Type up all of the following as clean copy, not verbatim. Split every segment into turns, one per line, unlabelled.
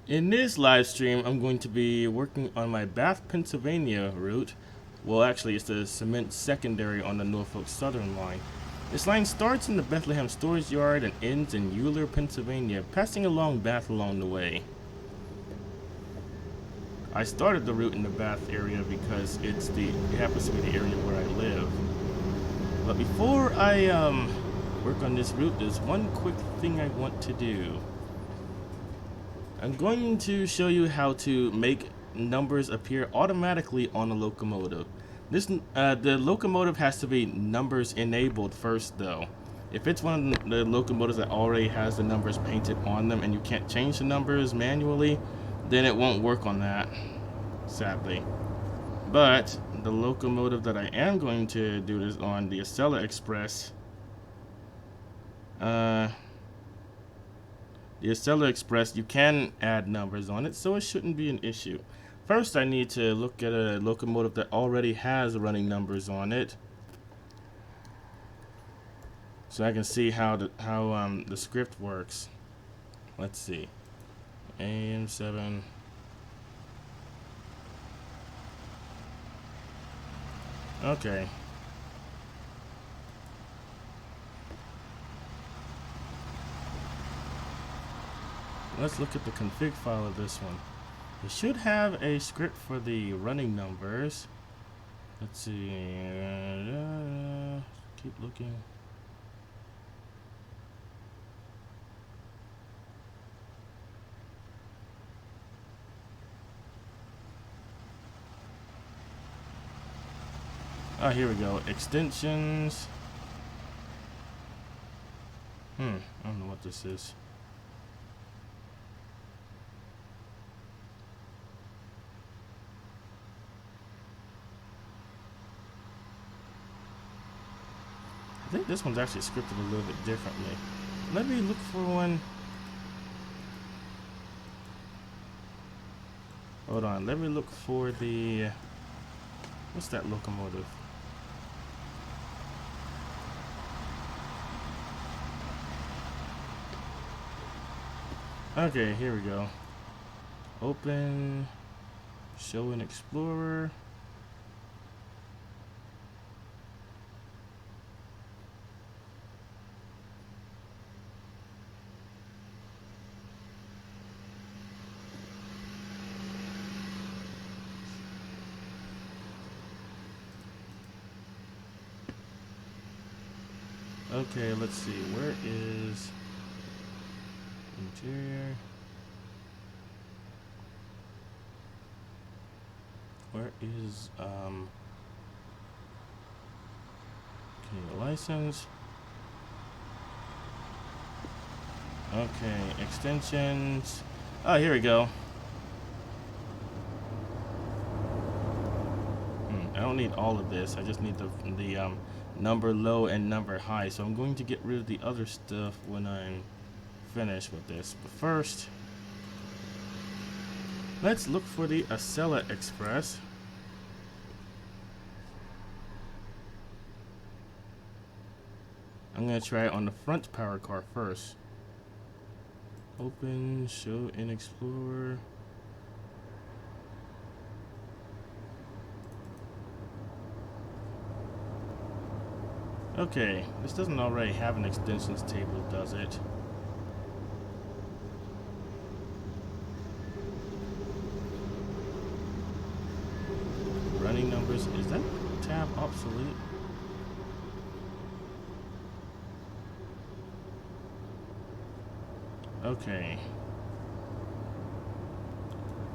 In this live stream, I'm going to be working on my Bath, Pennsylvania route. Well, actually, it's the cement secondary on the Norfolk Southern line. This line starts in the Bethlehem Storage Yard and ends in Uhler, Pennsylvania, passing along Bath along the way. I started the route in the Bath area because it happens to be the area where I live. But before I work on this route, there's one quick thing I want to do. I'm going to show you how to make numbers appear automatically on a locomotive. The locomotive has to be numbers enabled first, though. If it's one of the locomotives that already has the numbers painted on them and you can't change the numbers manually, then it won't work on that, sadly. But the locomotive that I am going to do this on, the Acela Express, the Acela Express, you can add numbers on it, so it shouldn't be an issue. First, I need to look at a locomotive that already has running numbers on it, so I can see how the script works. Let's see, AM7. Okay. Let's look at the config file of this one. It should have a script for the running numbers. Let's see. Keep looking. Oh, here we go. Extensions. I don't know what this is. I think this one's actually scripted a little bit differently. Let me look for one. Hold on. Let me look for the... What's that locomotive? Okay, here we go. Open. Show in Explorer. Okay, let's see. Where is interior? Where is okay, license? Okay, extensions. Oh, here we go. I don't need all of this. I just need the number low and number high. So I'm going to get rid of the other stuff when I'm finished with this. But first, let's look for the Acela Express. I'm going to try it on the front power car first. Open, show in Explorer. Okay, this doesn't already have an extensions table, does it? Running numbers, is that tab obsolete? Okay.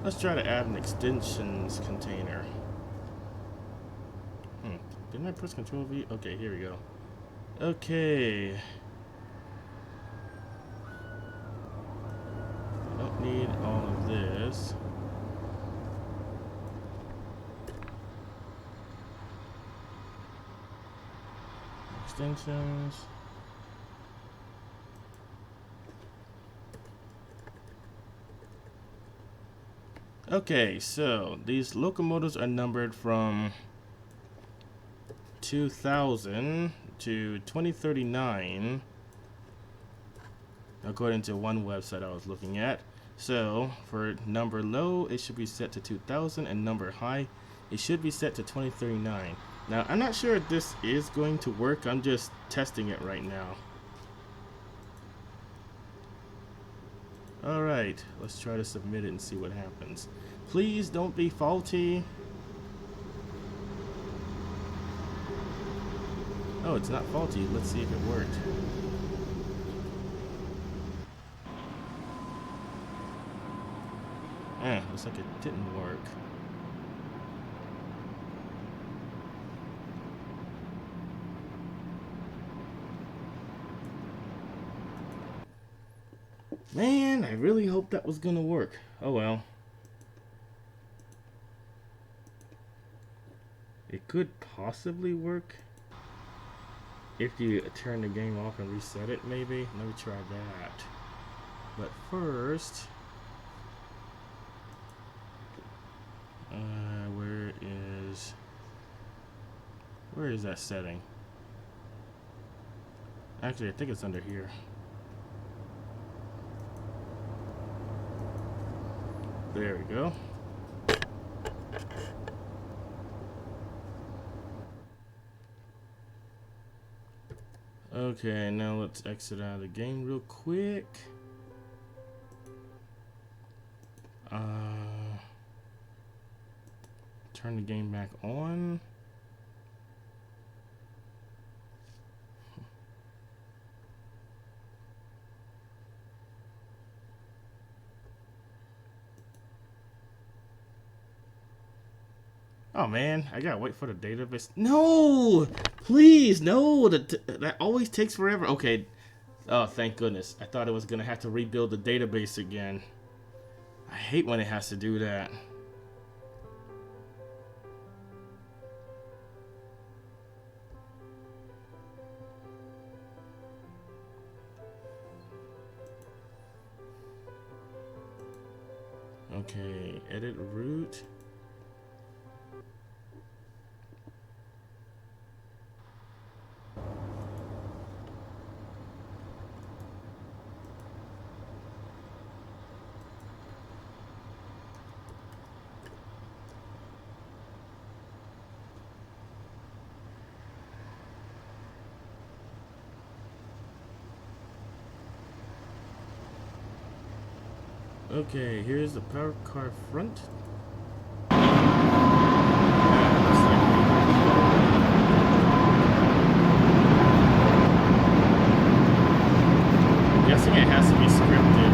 Let's try to add an extensions container. Didn't I press Control V? Okay, here we go. Okay. I don't need all of this. Extensions. Okay, so these locomotives are numbered from 2000 to 2039, according to one website I was looking at. So for number low, it should be set to 2000, and number high, it should be set to 2039. Now, I'm not sure if this is going to work. I'm just testing it right now. Alright, let's try to submit it and see what happens. Please don't be faulty. Oh, it's not faulty. Let's see if it worked. Looks like it didn't work. Man, I really hope that was gonna work. Oh well. It could possibly work if you turn the game off and reset it, maybe. Let me try that. But first, where is that setting? Actually, I think it's under here. There we go. Okay, now let's exit out of the game real quick. Turn the game back on. Oh man, I gotta wait for the database. No! Please, no! That always takes forever. Okay. Oh, thank goodness. I thought it was gonna have to rebuild the database again. I hate when it has to do that. Okay, edit root. Okay, here's the power car front. I'm guessing it has to be scripted.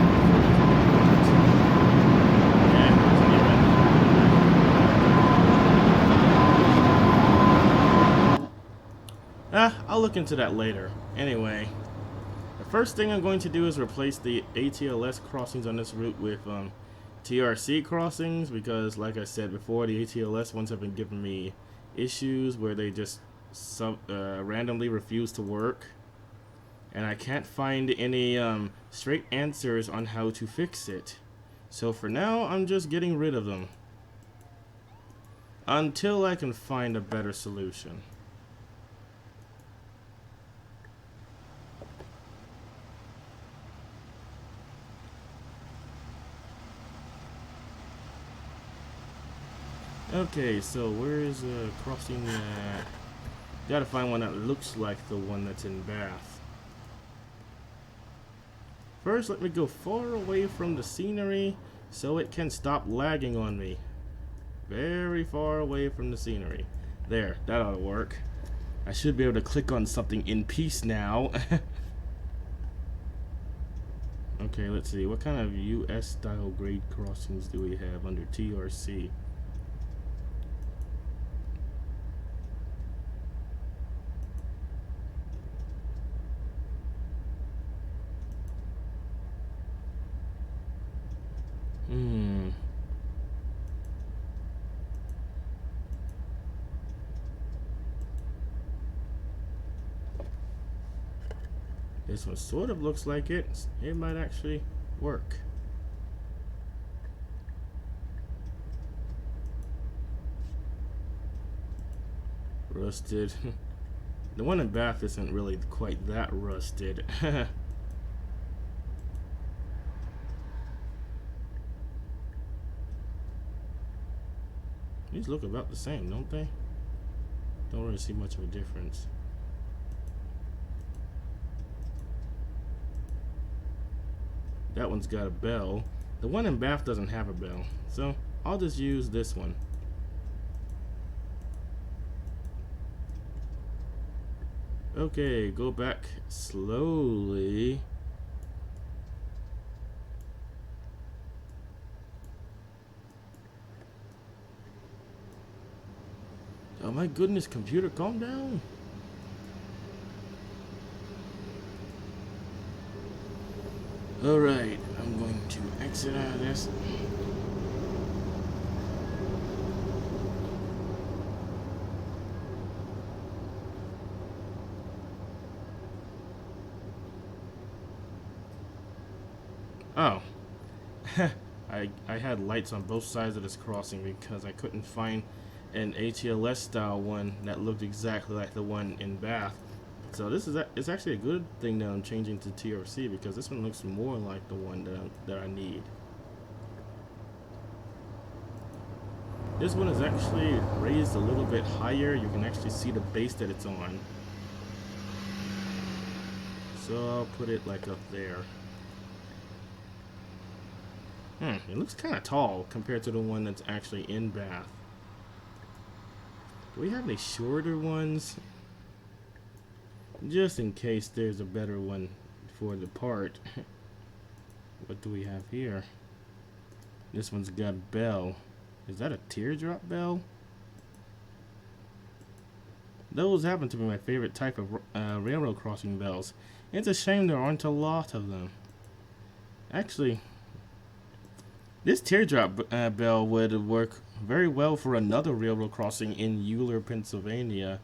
I'll look into that later. Anyway. The first thing I'm going to do is replace the ATLS crossings on this route with TRC crossings, because like I said before, the ATLS ones have been giving me issues where they just randomly refuse to work, and I can't find any straight answers on how to fix it. So for now, I'm just getting rid of them until I can find a better solution. Okay, so where is crossing at? Gotta find one that looks like the one that's in Bath. First, let me go far away from the scenery so it can stop lagging on me. Very far away from the scenery. There, that ought to work. I should be able to click on something in peace now. Okay, let's see. What kind of US style grade crossings do we have under TRC? This one sort of looks like it. It might actually work. Rusted. The one in Bath isn't really quite that rusted. These look about the same, don't they? Don't really see much of a difference. That one's got a bell. The one in Bath doesn't have a bell, so I'll just use this one. Okay, go back slowly. Oh my goodness, computer, calm down. Alright, I'm going to exit out of this. Oh. I had lights on both sides of this crossing because I couldn't find an ATLS style one that looked exactly like the one in Bath. So this is it's actually a good thing that I'm changing to TRC because this one looks more like the one that I need. This one is actually raised a little bit higher. You can actually see the base that it's on. So I'll put it like up there. It looks kind of tall compared to the one that's actually in Bath. Do we have any shorter ones? Just in case there's a better one for the part. What do we have here? This one's got a bell. Is that a teardrop bell? Those happen to be my favorite type of railroad crossing bells. It's a shame there aren't a lot of them. Actually, this teardrop bell would work very well for another railroad crossing in Uhler, Pennsylvania.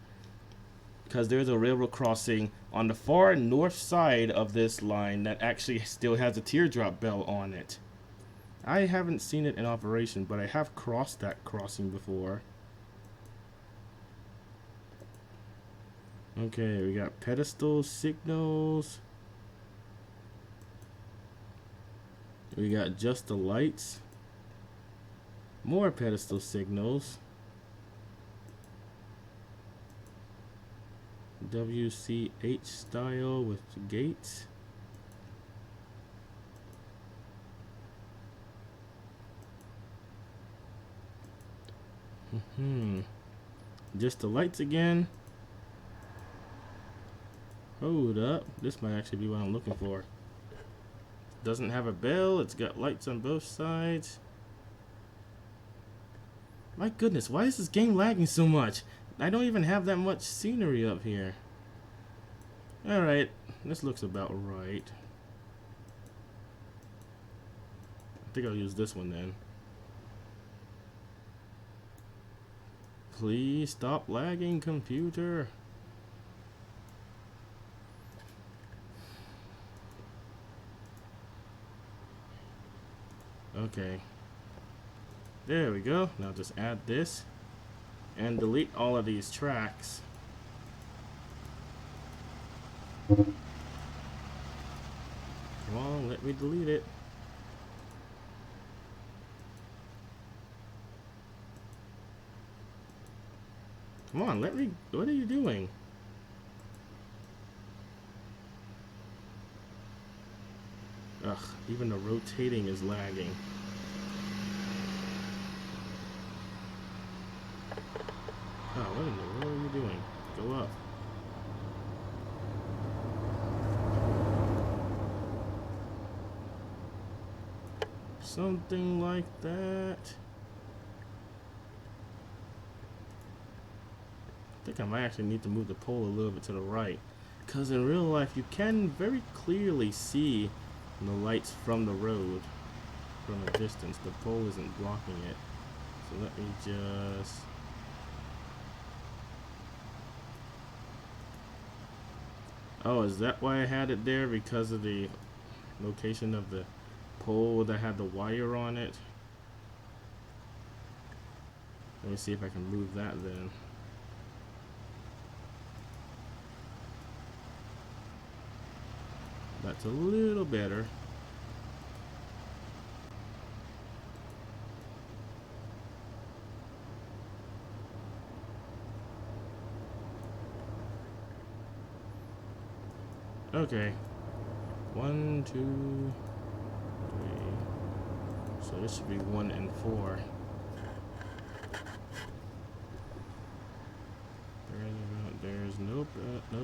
Because there's a railroad crossing on the far north side of this line that actually still has a teardrop bell on it. I haven't seen it in operation, but I have crossed that crossing before. Okay, we got pedestal signals. We got just the lights. More pedestal signals. WCH style with gates. Just the lights again. Hold up. This might actually be what I'm looking for. Doesn't have a bell. It's got lights on both sides. My goodness, why is this game lagging so much? I don't even have that much scenery up here. Alright, this looks about right. I think I'll use this one then. Please stop lagging, computer. Okay. There we go. Now just add this and delete all of these tracks. Come on, let me delete it. Come on, let me. What are you doing? Ugh, even the rotating is lagging. Oh, what in the world are you doing? Go up. Something like that. I think I might actually need to move the pole a little bit to the right. Because in real life, you can very clearly see the lights from the road from a distance. The pole isn't blocking it. So let me just... Oh, is that why I had it there? Because of the location of the pole that had the wire on it? Let me see if I can move that then. That's a little better. Okay. 1, 2, 3. So this should be 1 and 4. There's no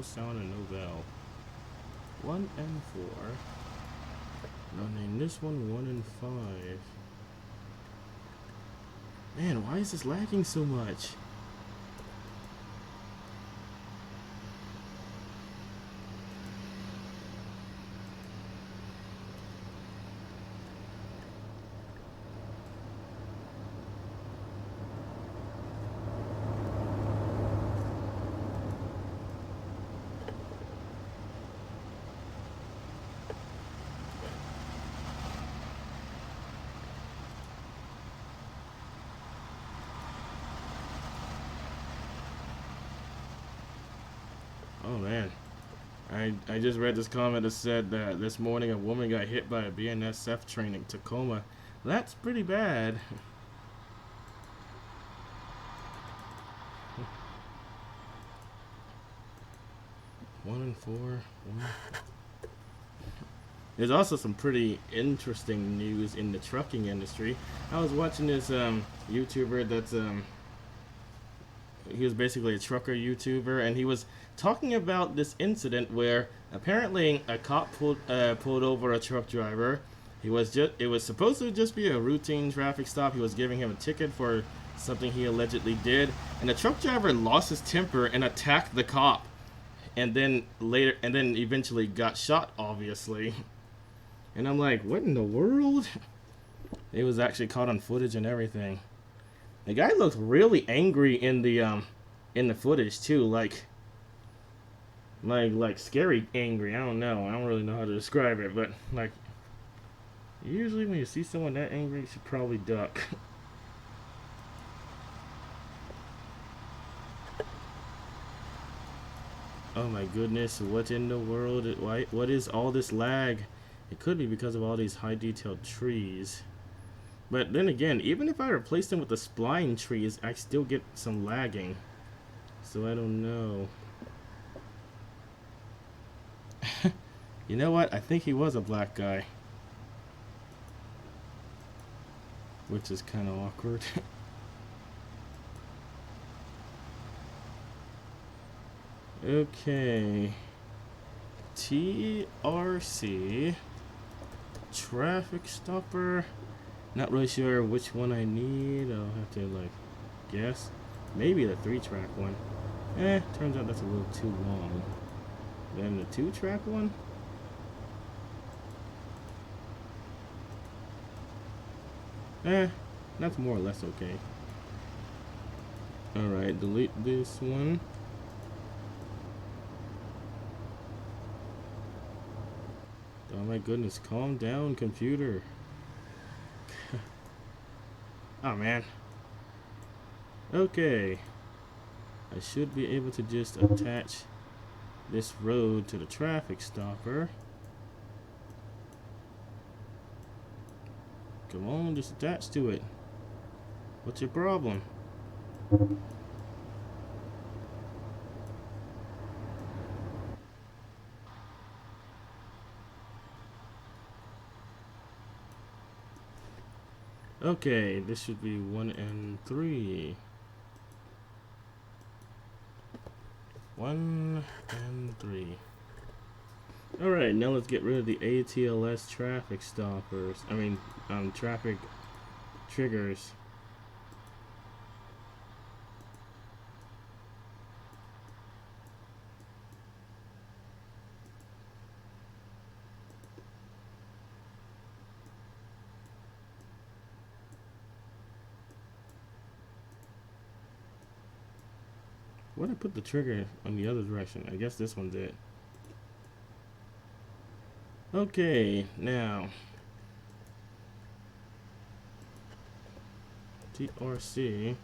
sound and no bell. 1 and 4. I'll name this one 1 and 5. Man, why is this lagging so much? Oh man, I just read this comment that said that this morning a woman got hit by a BNSF train in Tacoma. That's pretty bad. One and 4. There's also some pretty interesting news in the trucking industry. I was watching this YouTuber that's he was basically a trucker YouTuber, and he was talking about this incident where apparently a cop pulled over a truck driver. It was supposed to just be a routine traffic stop. He was giving him a ticket for something he allegedly did, and the truck driver lost his temper and attacked the cop, and then eventually got shot, obviously. And I'm like, what in the world? It was actually caught on footage and everything. The guy looked really angry in the footage too, like scary angry. I don't know. I don't really know how to describe it, but like usually when you see someone that angry, you should probably duck. Oh my goodness, what in the world? What is all this lag? It could be because of all these high detailed trees. But then again, even if I replace them with the spline trees, I still get some lagging. So I don't know. You know what? I think he was a black guy. Which is kind of awkward. Okay. TRC. Traffic stopper. Not really sure which one I need. I'll have to like guess. Maybe the 3-track one. Turns out that's a little too long. Then the 2-track one. That's more or less okay. Alright, delete this one. Oh my goodness, calm down, computer. Oh man. Okay. I should be able to just attach this road to the traffic stopper. Come on, just attach to it. What's your problem? Okay, this should be 1 and 3. 1 and 3. Alright, now let's get rid of the ATLS traffic stoppers. Traffic triggers. Why did I put the trigger on the other direction? I guess this one's it. Okay, now TRC.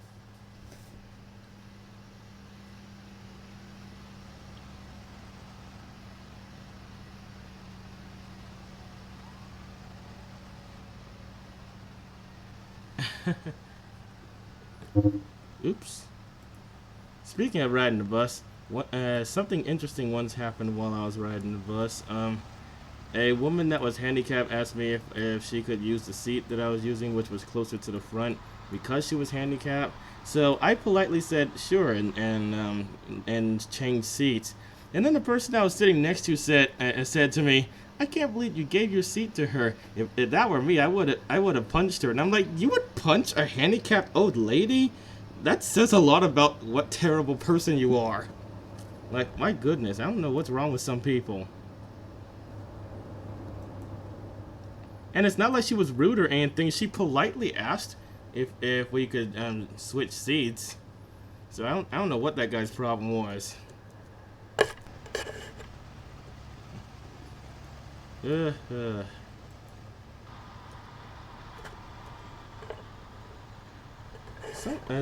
Oops. Speaking of riding the bus, Something interesting once happened while I was riding the bus. A woman that was handicapped asked me if she could use the seat that I was using, which was closer to the front, because she was handicapped. So I politely said sure, and changed seats. And then the person I was sitting next to said to me, "I can't believe you gave your seat to her. If that were me, I would have punched her." And I'm like, "You would punch a handicapped old lady? That says a lot about what terrible person you are." Like, my goodness, I don't know what's wrong with some people. And it's not like she was rude or anything. She politely asked if we could switch seats. So I don't know what that guy's problem was. Uh, uh.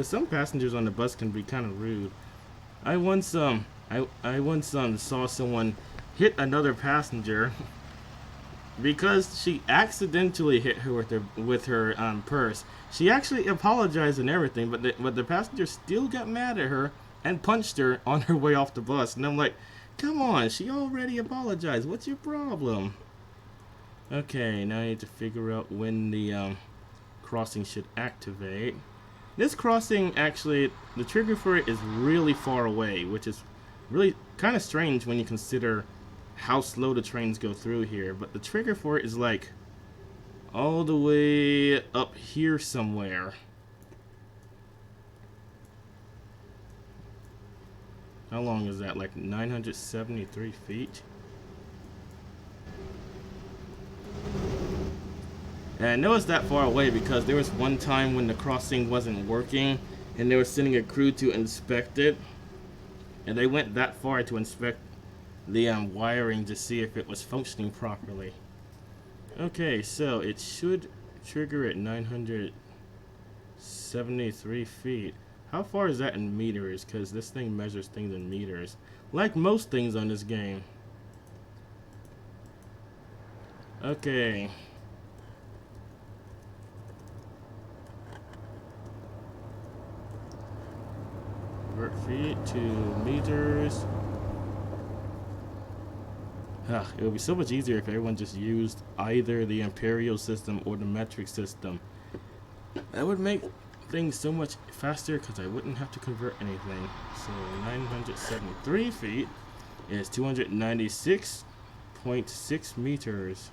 Some passengers on the bus can be kind of rude. I once saw someone hit another passenger because she accidentally hit her with her purse. She actually apologized and everything, but the passenger still got mad at her and punched her on her way off the bus. And I'm like, come on, she already apologized. What's your problem? Okay, now I need to figure out when the crossing should activate. This crossing, actually, the trigger for it is really far away, which is really kind of strange when you consider how slow the trains go through here. But the trigger for it is like all the way up here somewhere. How long is that? Like 973 feet? And I know it's that far away because there was one time when the crossing wasn't working and they were sending a crew to inspect it. And they went that far to inspect the wiring to see if it was functioning properly. Okay, so it should trigger at 973 feet. How far is that in meters? Because this thing measures things in meters. Like most things on this game. Okay. Convert feet to meters. It would be so much easier if everyone just used either the imperial system or the metric system. That would make things so much faster because I wouldn't have to convert anything. So 973 feet is 296.6 meters.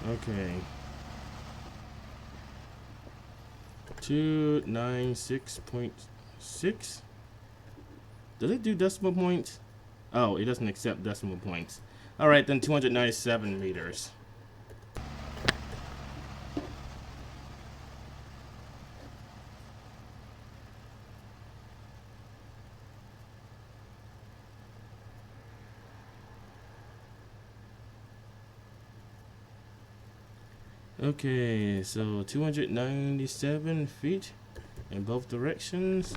Okay. 296.6. Does it do decimal points? Oh, it doesn't accept decimal points. Alright, then 297 meters. Okay, so 297 feet in both directions.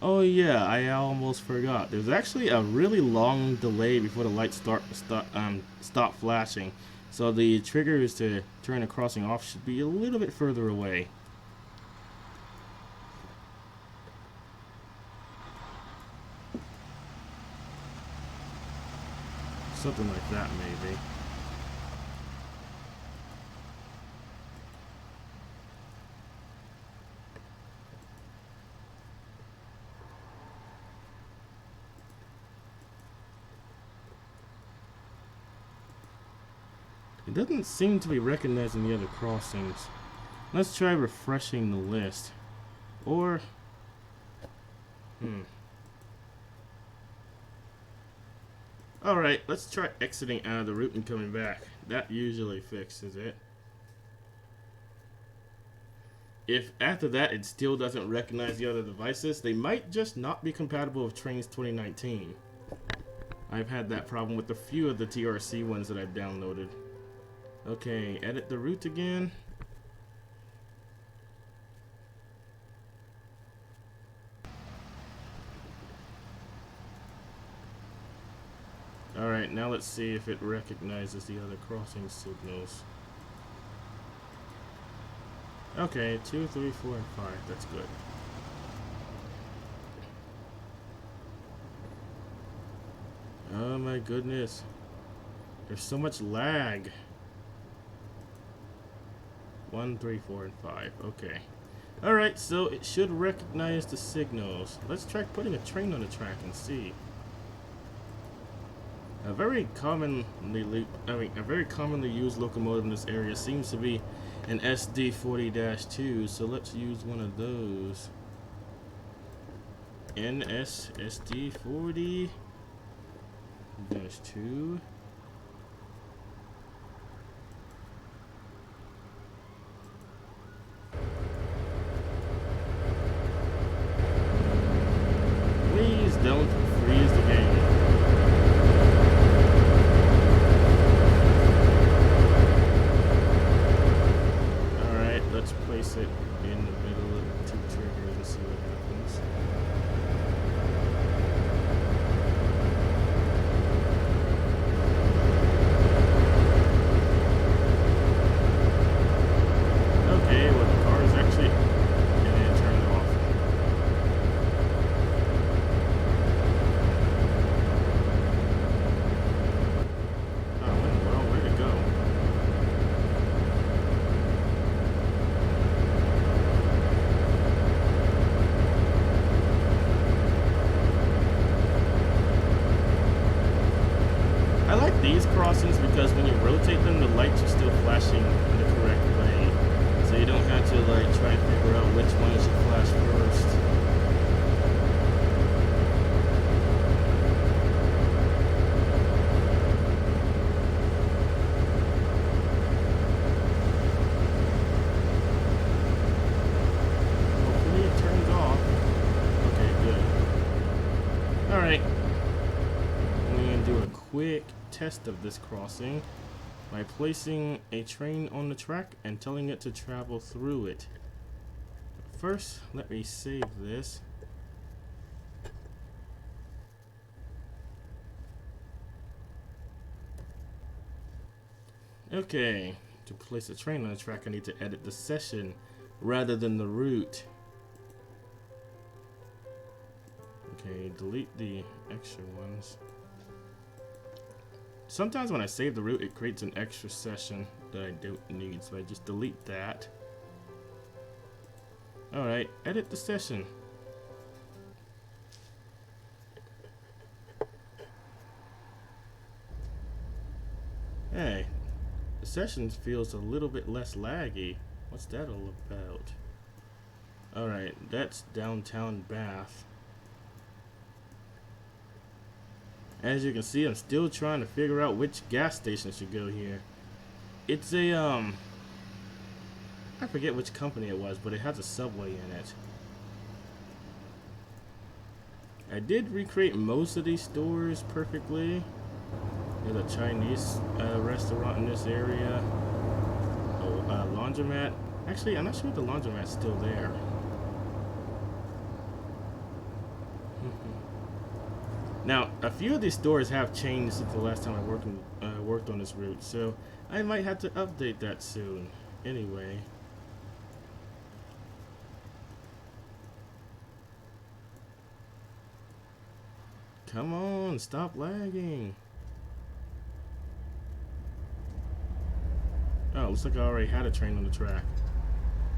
Oh yeah, I almost forgot. There's actually a really long delay before the lights stop flashing. So the triggers to turn the crossing off should be a little bit further away. Something like that, maybe. It doesn't seem to be recognizing the other crossings. Let's try refreshing the list. Or... Alright, let's try exiting out of the route and coming back. That usually fixes it. If after that it still doesn't recognize the other devices, they might just not be compatible with Trainz 2019. I've had that problem with a few of the TRC ones that I've downloaded. Okay, edit the route again. Alright, Alright, now let's see if it recognizes the other crossing signals. Okay, 2, 3, 4, and 5. That's good. Oh my goodness. There's so much lag. 1, 3, 4, and 5. Okay. Alright, so it should recognize the signals. Let's try putting a train on the track and see. A very commonly used locomotive in this area seems to be an SD40-2, so let's use one of those. SD40-2. Please don't freeze the game. Alright, let's place it in the middle of the 2 triggers and see what happens. Okay, well the car is actually... and then turn it off. Oh, well, way to go. I like these crossings because when you rotate them, the lights are still flashing in the correct way. So you don't have to like try and figure out which one should flash first. Hopefully it turns off. Okay, good. Alright. I'm going to do a quick test of this crossing by placing a train on the track and telling it to travel through it. First, let me save this. Okay, to place a train on the track I need to edit the session rather than the route. Okay, delete the extra ones. Sometimes when I save the route, it creates an extra session that I don't need, so I just delete that. Alright, edit the session. Hey, the session feels a little bit less laggy. What's that all about? Alright, that's downtown Bath. As you can see, I'm still trying to figure out which gas station should go here. It's a, I forget which company it was, but it has a subway in it. I did recreate most of these stores perfectly. There's a Chinese restaurant in this area. A laundromat. Actually, I'm not sure if the laundromat's still there. Now, a few of these stores have changed since the last time I worked on this route, so I might have to update that soon. Anyway. Come on, stop lagging. Oh, looks like I already had a train on the track.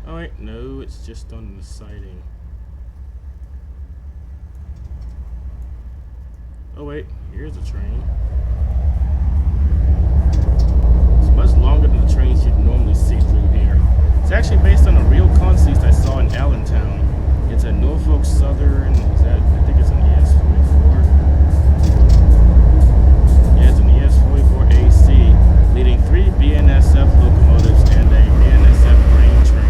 Oh wait, no, it's just on the siding. Oh wait, here's a train. It's much longer than the trains you'd normally see through here. It's actually based on a real consist I saw in Allentown. It's a Norfolk Southern, I think it's an ES44. Yeah, it's an ES44 AC, leading 3 BNSF locomotives and a BNSF grain train.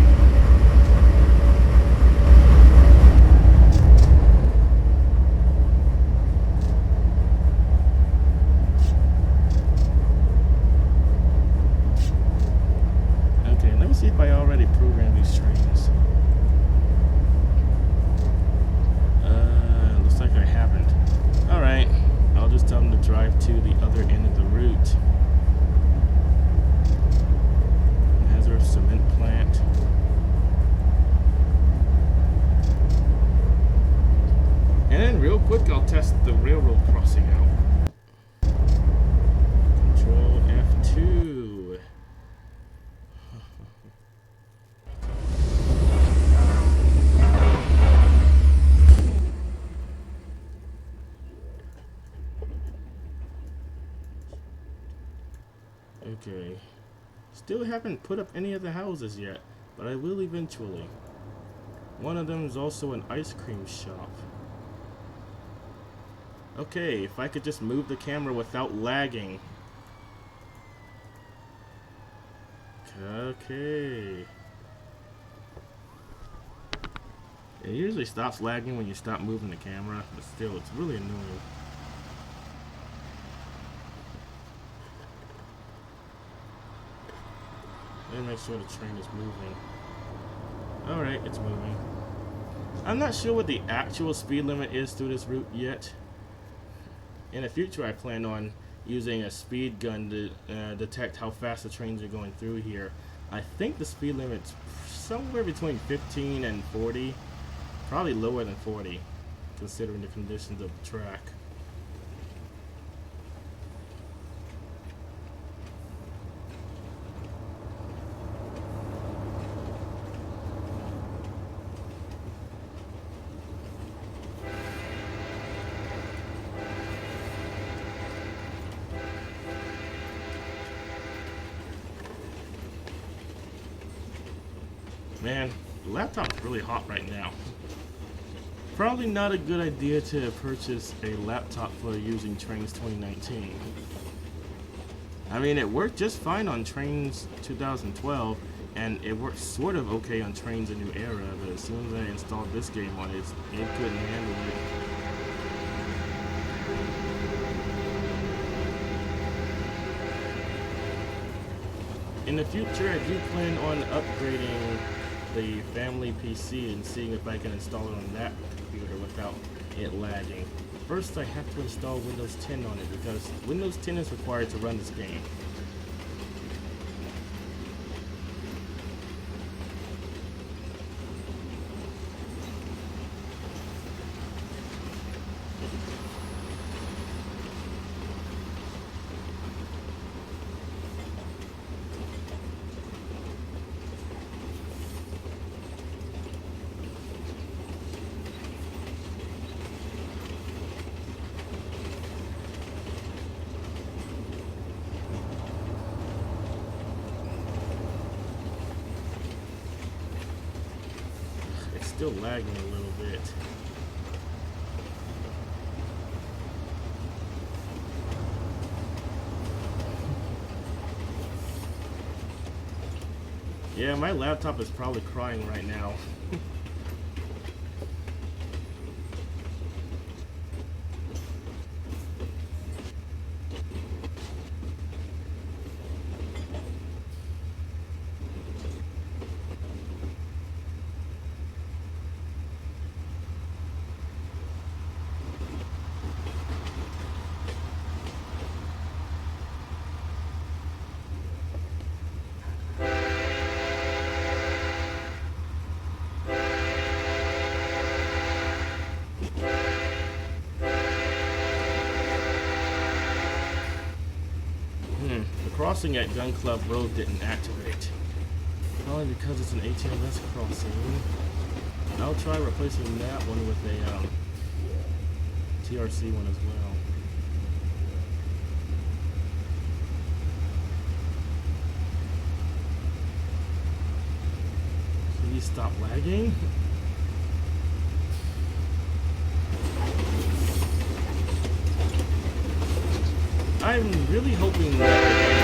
See if I already programmed these trains. test the railroad crossing out. Control F2. Okay. Still haven't put up any of the houses yet, but I will eventually. One of them is also an ice cream shop. Okay, if I could just move the camera without lagging. Okay. It usually stops lagging when you stop moving the camera, but still, it's really annoying. Let me make sure the train is moving. Alright, it's moving. I'm not sure what the actual speed limit is through this route yet. In the future, I plan on using a speed gun to detect how fast the trains are going through here. I think the speed limit's somewhere between 15 and 40. Probably lower than 40, considering the conditions of the track. Man, the laptop's really hot right now. Probably not a good idea to purchase a laptop for using Trainz 2019. I mean, it worked just fine on Trainz 2012, and it worked sort of okay on Trainz A New Era, but as soon as I installed this game on it, it couldn't handle it. In the future, I do plan on upgrading the family PC and seeing if I can install it on that computer without it lagging. First, I have to install Windows 10 on it because Windows 10 is required to run this game. Still lagging a little bit. Yeah, my laptop is probably crying right now. Crossing at Gun Club Road didn't activate. Probably because it's an ATLS crossing. I'll try replacing that one with a TRC one as well. Please stop lagging. I'm really hoping that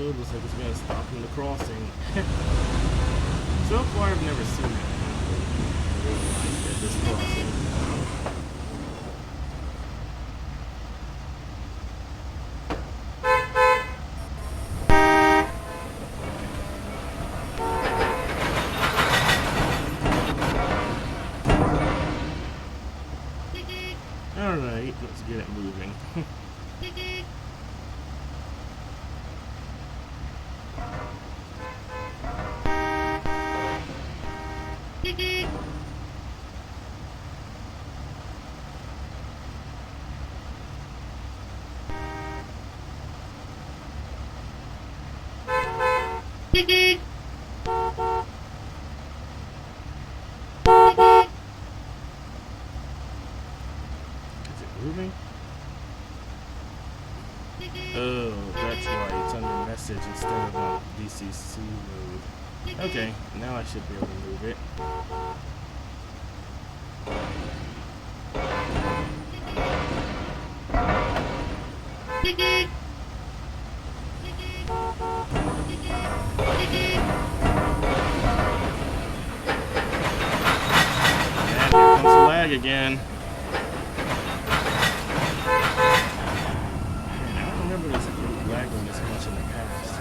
Looks like it's gonna stop in the crossing. So far, I've never seen that happen at this crossing. All right, let's get it moving. Moving? Oh, that's why it's under message instead of on DCC mode. Okay, now I should be able to move it. And here comes the lag again. Lagging this much in the past.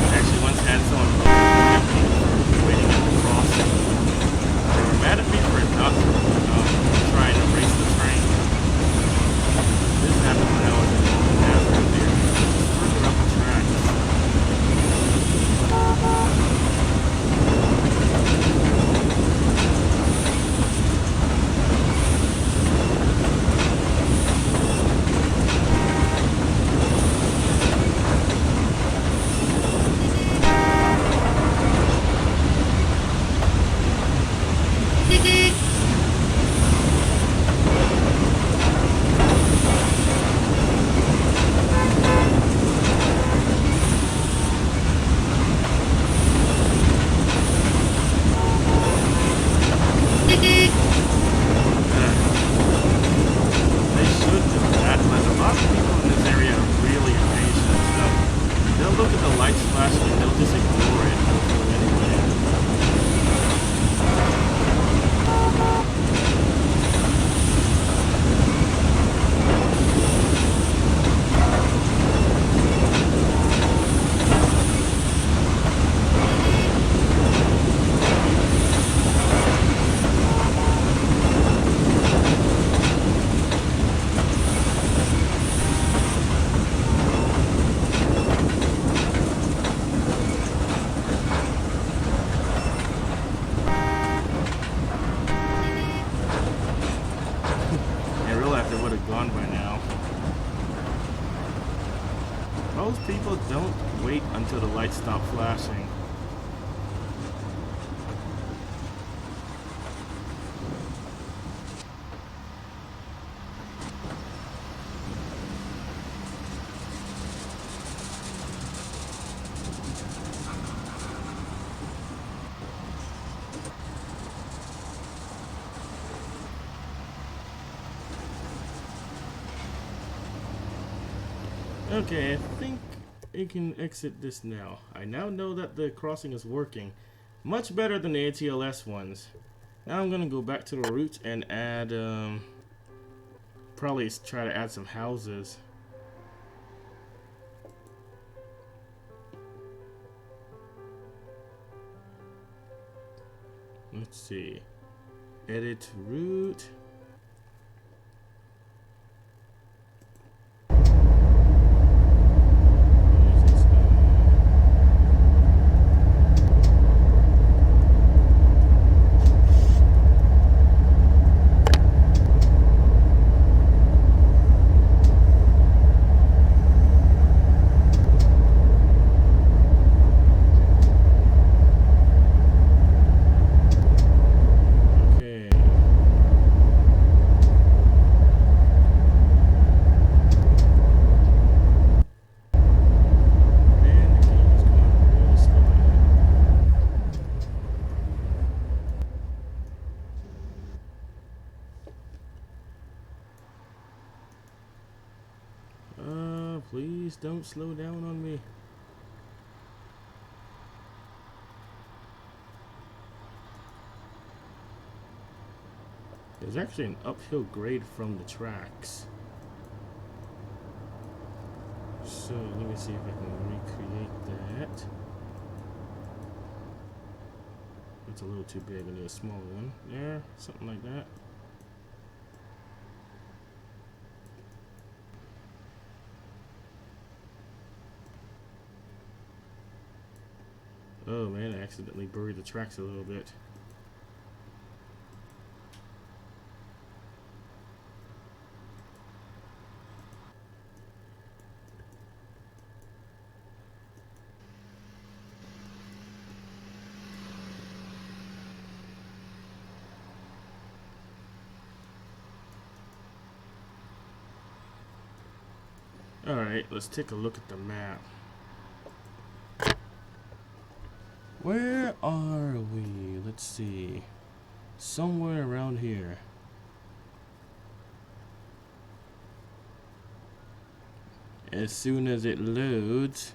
Actually, once had someone waiting at the crossing. don't wait until the lights stop flashing. Okay, I think I can exit this now. I now know that the crossing is working. Much better than the ATLS ones. Now I'm gonna go back to the route and add, probably try to add some houses. Let's see. Edit route. Please don't slow down on me. There's actually an uphill grade from the tracks. So let me see if I can recreate that. It's a little too big. I need a smaller one. There, something like that. Oh man, I accidentally buried the tracks a little bit. Alright, let's take a look at the map. Where are we? Let's see. Somewhere around here. As soon as it loads.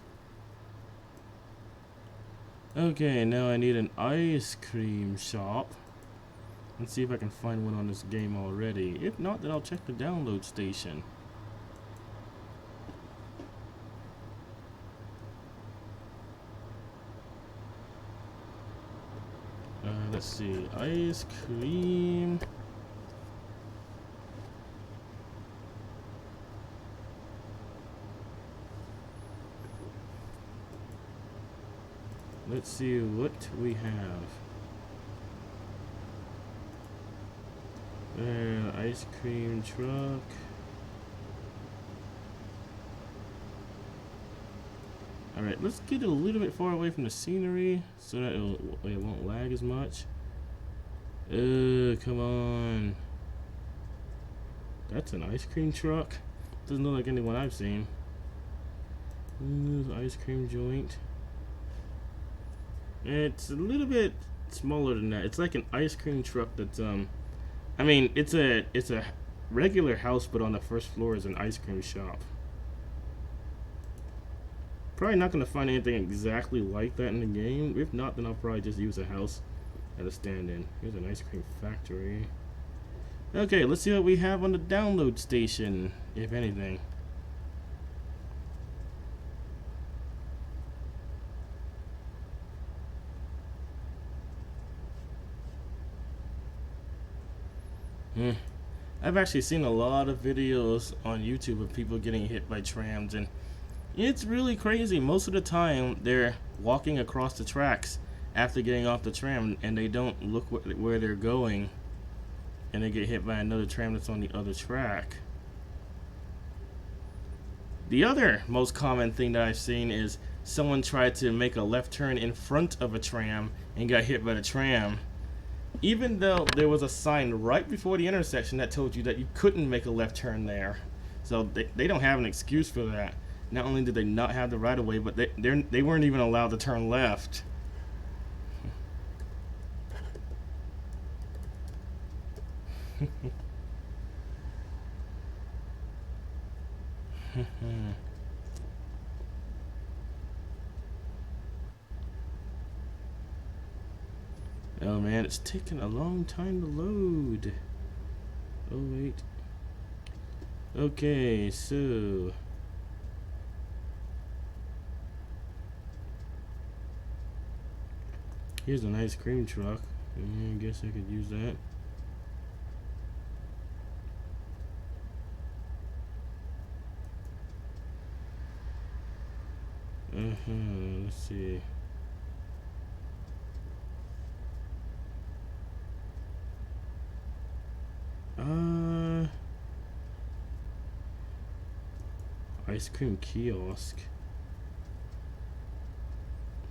Okay, now I need an ice cream shop. Let's see if I can find one on this game already. If not, then I'll check the download station. Let's see, ice cream. Let's see what we have. Ice cream truck. Alright, let's get a little bit far away from the scenery so that it won't lag as much. Come on. That's an ice cream truck. Doesn't look like anyone I've seen. Ice cream joint. It's a little bit smaller than that. It's like an ice cream truck that's I mean, it's a regular house, but on the first floor is an ice cream shop. Probably not going to find anything exactly like that in the game. If not, then I'll probably just use a house at a stand-in. Here's an ice cream factory. Okay, let's see what we have on the download station, if anything. I've actually seen a lot of videos on YouTube of people getting hit by trams, and it's really crazy. Most of the time, they're walking across the tracks after getting off the tram, and they don't look where they're going, and they get hit by another tram that's on the other track. The other most common thing that I've seen is someone tried to make a left turn in front of a tram and got hit by the tram. Even though there was a sign right before the intersection that told you that you couldn't make a left turn there. So they don't have an excuse for that. Not only did they not have the right of way, but they weren't even allowed to turn left. Oh man, it's taking a long time to load. Oh wait. Okay, so here's an ice cream truck. I guess I could use that. Let's see. Ice cream kiosk.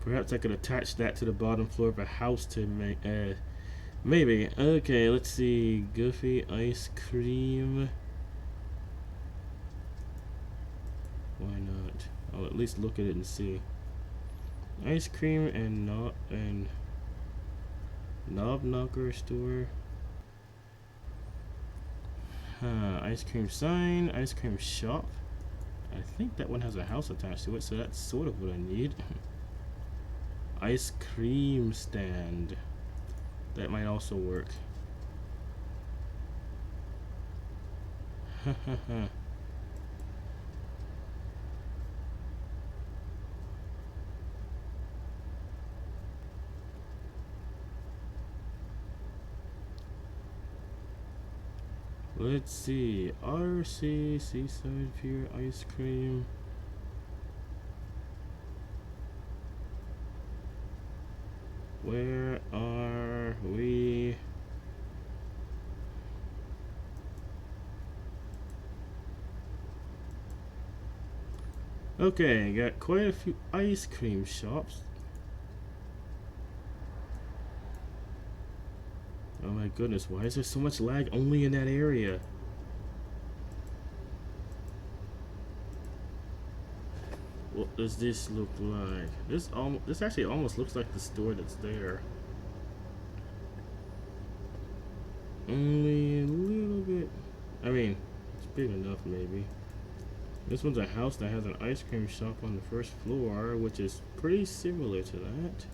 Perhaps I could attach that to the bottom floor of a house to make, maybe. Okay, let's see. Goofy ice cream. Why not? I'll at least look at it and see. Ice cream and knob knocker store. Ice cream sign, ice cream shop. I think that one has a house attached to it, so that's sort of what I need. Ice cream stand. That might also work. Let's see. RC Seaside Pier ice cream. Where are we? Okay, got quite a few ice cream shops. Oh my goodness, why is there so much lag only in that area? What does this look like? This actually almost looks like the store that's there. Only a little bit. I mean, it's big enough maybe. This one's a house that has an ice cream shop on the first floor, which is pretty similar to that.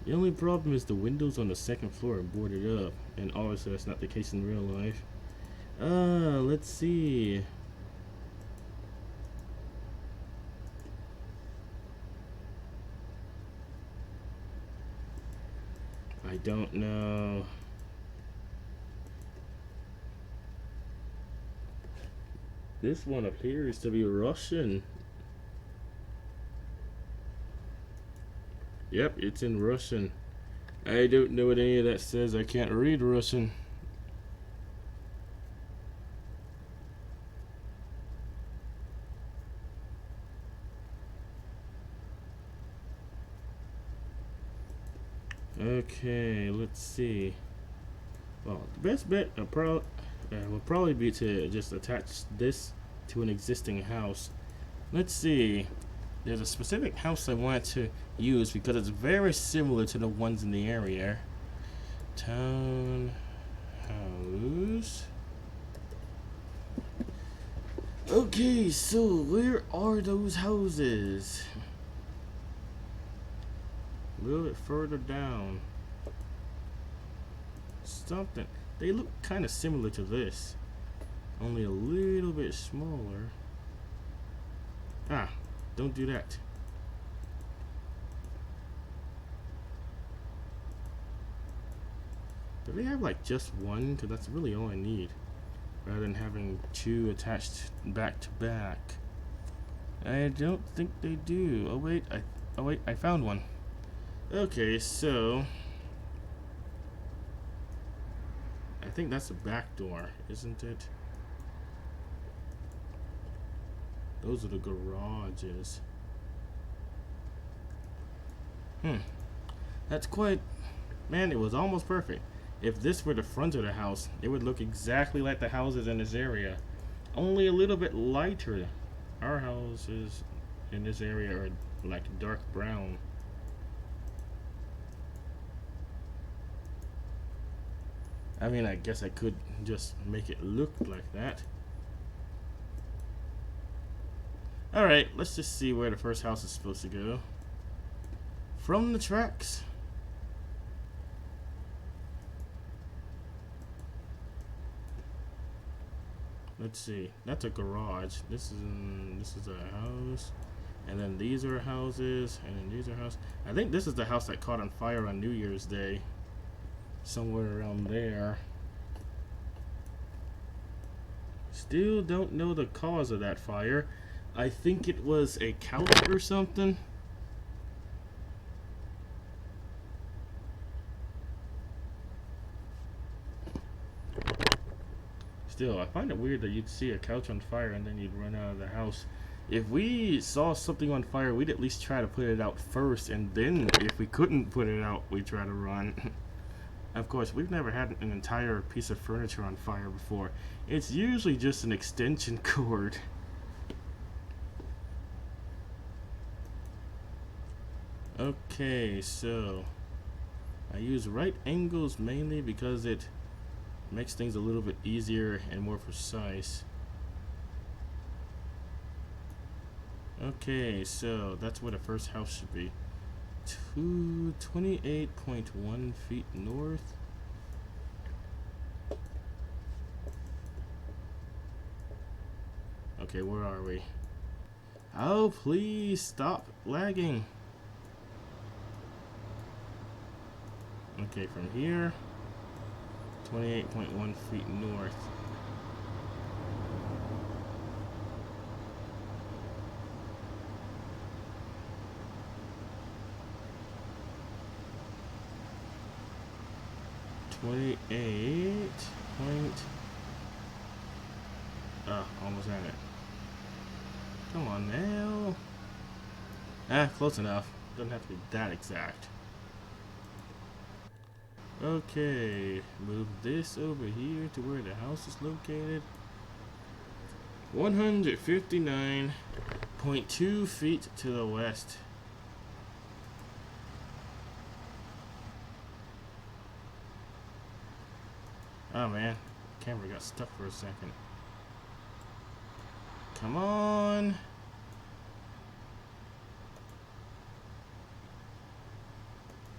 The only problem is the windows on the second floor are boarded up, and obviously that's not the case in real life. Let's see. I don't know. This one appears to be Russian. Yep, it's in Russian. I don't know what any of that says. I can't read Russian. Okay, let's see. Well, the best bet will probably be to just attach this to an existing house. Let's see. There's a specific house I want to use because it's very similar to the ones in the area. Town house. Okay, so where are those houses? A little bit further down. Something. They look kind of similar to this, only a little bit smaller. Ah, don't do that. Do they have like just one? Because that's really all I need, rather than having two attached back to back. I don't think they do. Oh wait, I found one. Okay, so I think that's the back door, isn't it? Those are the garages. That's quite... Man, it was almost perfect. If this were the front of the house, it would look exactly like the houses in this area. Only a little bit lighter. Our houses in this area are like dark brown. I mean, I guess I could just make it look like that. Alright, let's just see where the first house is supposed to go. From the tracks. Let's see. That's a garage. This is a house. And then these are houses. And then these are houses. I think this is the house that caught on fire on New Year's Day. Somewhere around there. Still don't know the cause of that fire. I think it was a couch or something. Still, I find it weird that you'd see a couch on fire and then you'd run out of the house. If we saw something on fire, we'd at least try to put it out first, and then if we couldn't put it out, we'd try to run. Of course, we've never had an entire piece of furniture on fire before. It's usually just an extension cord. Okay, so I use right angles mainly because it makes things a little bit easier and more precise. Okay, so that's where the first house should be. 28.1 feet north. Okay, where are we? Oh, please stop lagging. Okay, from here, 28.1 feet north. Almost at it. Come on now. Close enough. Doesn't have to be that exact. Okay, move this over here to where the house is located. 159.2 feet to the west. Oh man, camera got stuck for a second. Come on.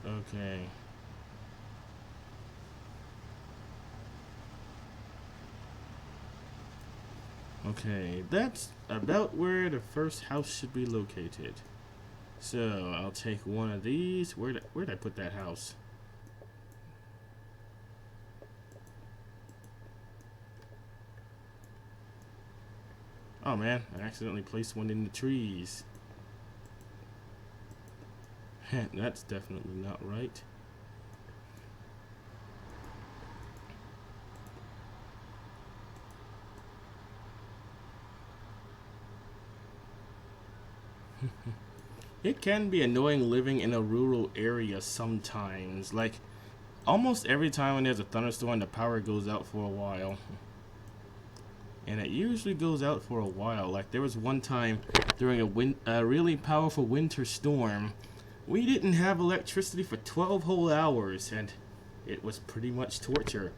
Okay. Okay, that's about where the first house should be located. So I'll take one of these. Where'd I put that house? Oh man, I accidentally placed one in the trees. That's definitely not right. It can be annoying living in a rural area sometimes. Like, almost every time when there's a thunderstorm, the power goes out for a while. And it usually goes out for a while. Like, there was one time during a really powerful winter storm, we didn't have electricity for 12 whole hours, and it was pretty much torture.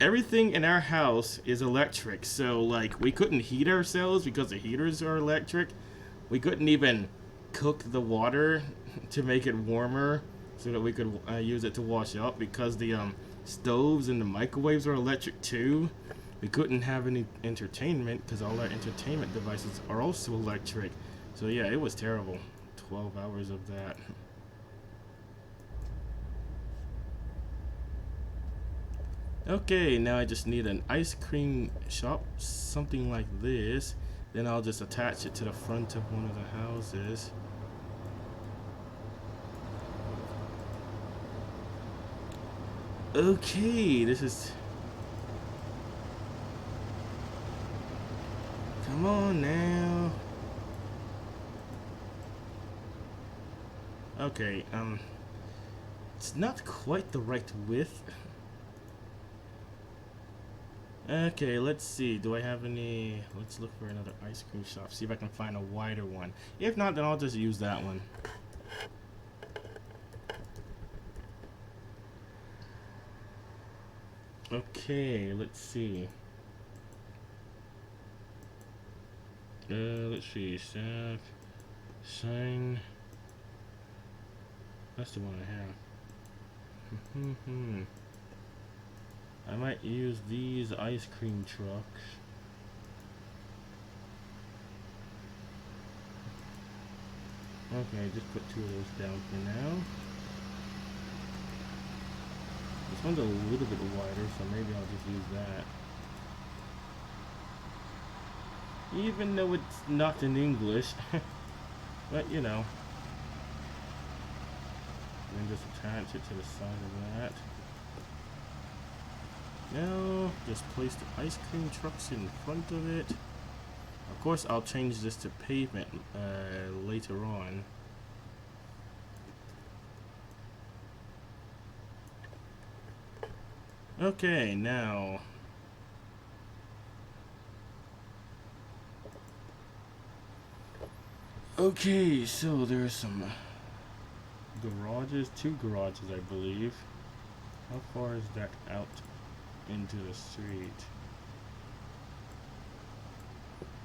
Everything in our house is electric, so, like, we couldn't heat ourselves because the heaters are electric. We couldn't even cook the water to make it warmer so that we could use it to wash up because the stoves and the microwaves are electric too. We couldn't have any entertainment because all our entertainment devices are also electric. So yeah, it was terrible. 12 hours of that. Okay, now I just need an ice cream shop, something like this. Then I'll just attach it to the front of one of the houses. Okay, this is... Come on now. Okay, it's not quite the right width. Okay, let's see. Do I have any... Let's look for another ice cream shop. See if I can find a wider one. If not, then I'll just use that one. Okay, let's see. Let's see. Sign. That's the one I have. I might use these ice cream trucks. Okay, just put 2 of those down for now. This one's a little bit wider, so maybe I'll just use that. Even though it's not in English. But, you know. And just attach it to the side of that. Now, just place the ice cream trucks in front of it. Of course, I'll change this to pavement later on. Okay, now. Okay, so there's some garages, 2 garages, I believe. How far is that out into the street?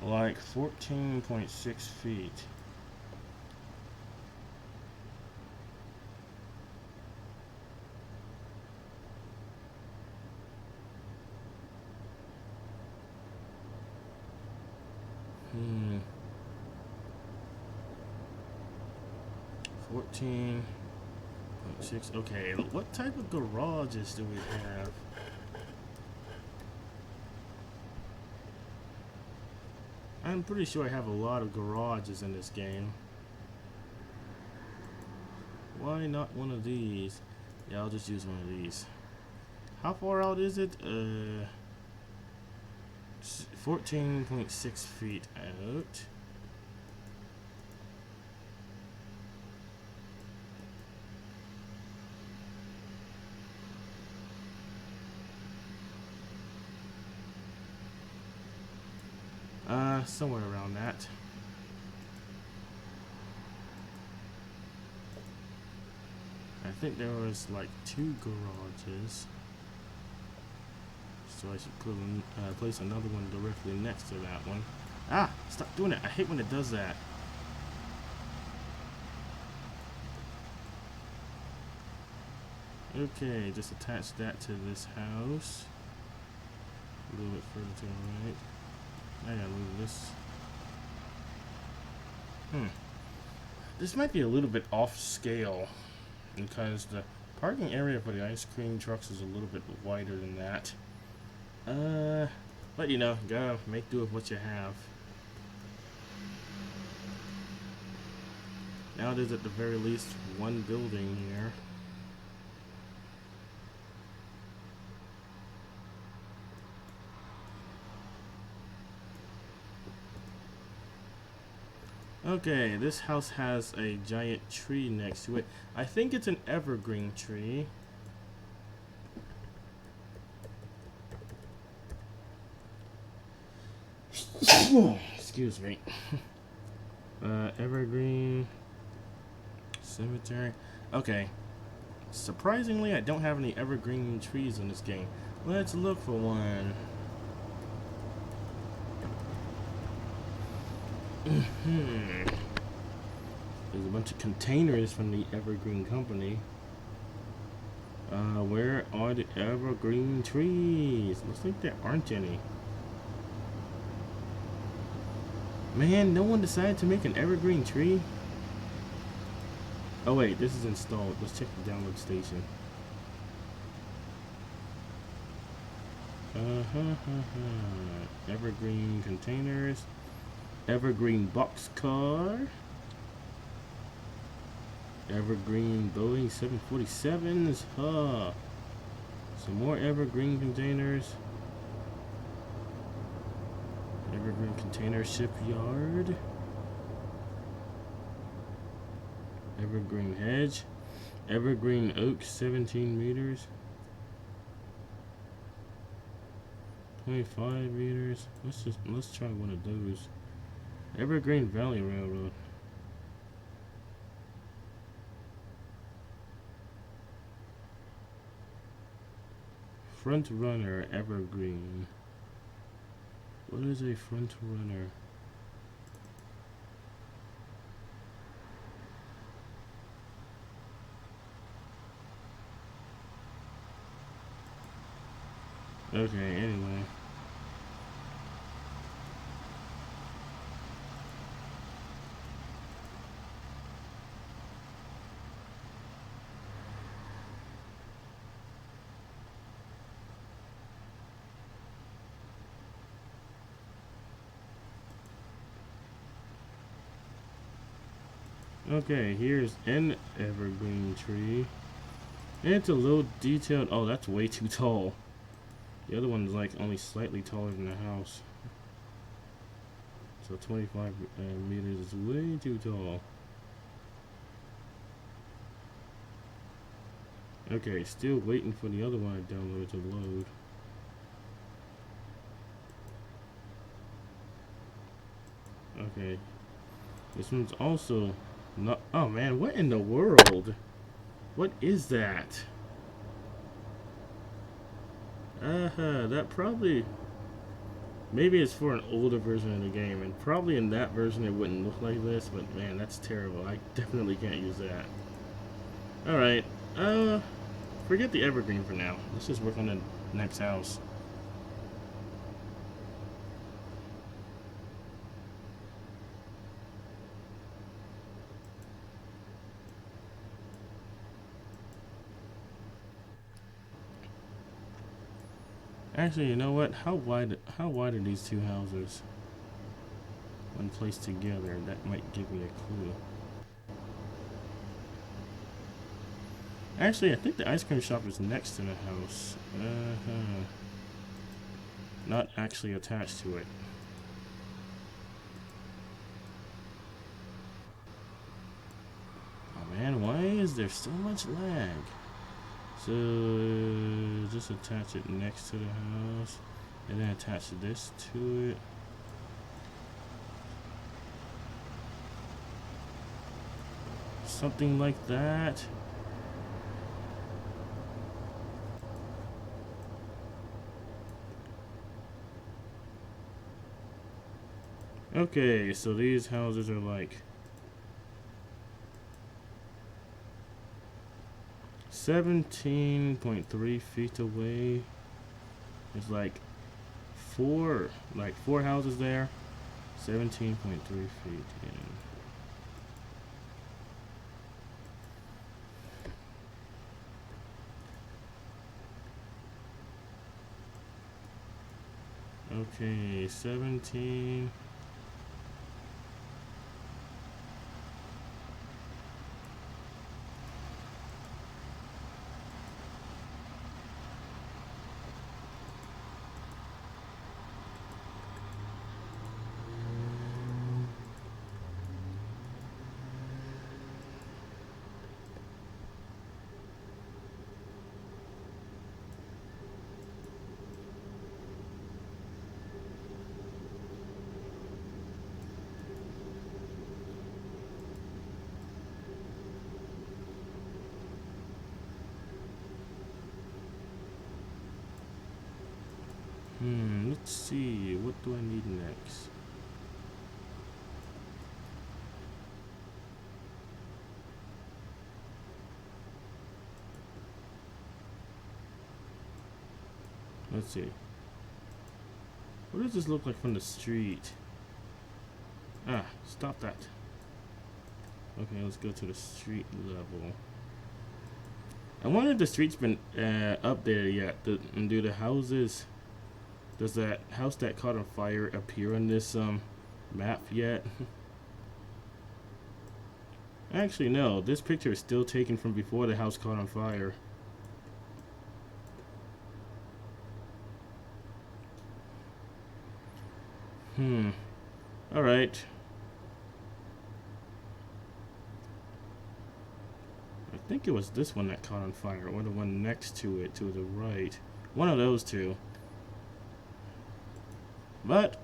Like 14.6 feet. Hmm. 14.6. Okay, what type of garages do we have? I'm pretty sure I have a lot of garages in this game. Why not one of these? Yeah, I'll just use one of these. How far out is it? 14.6 feet out. Somewhere around that. I think there was like 2 garages. So I should put place another one directly next to that one. Ah! Stop doing it! I hate when it does that. Okay, just attach that to this house. A little bit further to the right. I gotta move this. This might be a little bit off scale because the parking area for the ice cream trucks is a little bit wider than that. But you know, gotta make do with what you have. Now there's at the very least 1 building here. Okay, this house has a giant tree next to it. I think it's an evergreen tree. Excuse me. Evergreen cemetery. Okay. Surprisingly, I don't have any evergreen trees in this game. Let's look for one. There's a bunch of containers from the Evergreen Company. Where are the evergreen trees? Looks like there aren't any. Man, no one decided to make an evergreen tree? Oh wait, this is installed. Let's check the download station. Evergreen containers. Evergreen boxcar. Evergreen Boeing 747s. Some more evergreen containers. Evergreen container shipyard. Evergreen hedge. Evergreen oak, 17 meters. 25 meters. Let's try one of those. Evergreen Valley Railroad. Front runner, evergreen. What is a front runner? Okay, anyway. Okay, here's an evergreen tree. And it's a little detailed. Oh, that's way too tall. The other one's like only slightly taller than the house. So 25 meters is way too tall. Okay, still waiting for the other one to download to load. Okay. This one's also not. Oh man, what in the world? What is that? That probably. Maybe it's for an older version of the game, and probably in that version it wouldn't look like this, but man, that's terrible. I definitely can't use that. Alright, forget the evergreen for now. Let's just work on the next house. Actually, you know what? How wide are these two houses? When placed together, that might give me a clue. Actually, I think the ice cream shop is next to the house. Not actually attached to it. Oh man, why is there so much lag? So just attach it next to the house, and then attach this to it. Something like that. Okay, so these houses are like 17.3 feet away. There's like four houses there. 17.3 feet in. Okay, 17. Let's see, what do I need next? Let's see. What does this look like from the street? Ah, stop that. Okay, let's go to the street level. I wonder if the street's been updated yet. Do the houses... Does that house that caught on fire appear on this map yet? Actually, no. This picture is still taken from before the house caught on fire. Alright. think it was this one that caught on fire, or the one next to it, to the right. One of those two. But,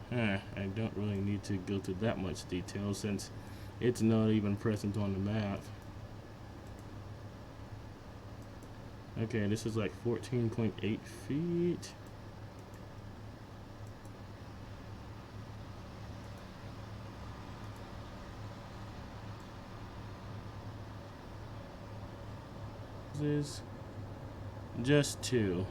I don't really need to go through that much detail since it's not even present on the map. Okay, this is like 14.8 feet. Is just 2.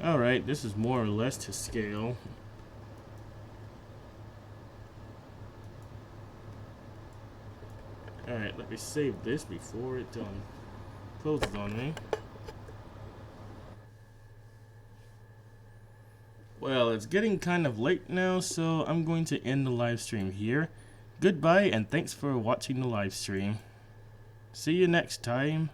Alright, this is more or less to scale. Alright, let me save this before it closes on me. Well, it's getting kind of late now, so I'm going to end the live stream here. Goodbye, and thanks for watching the live stream. See you next time.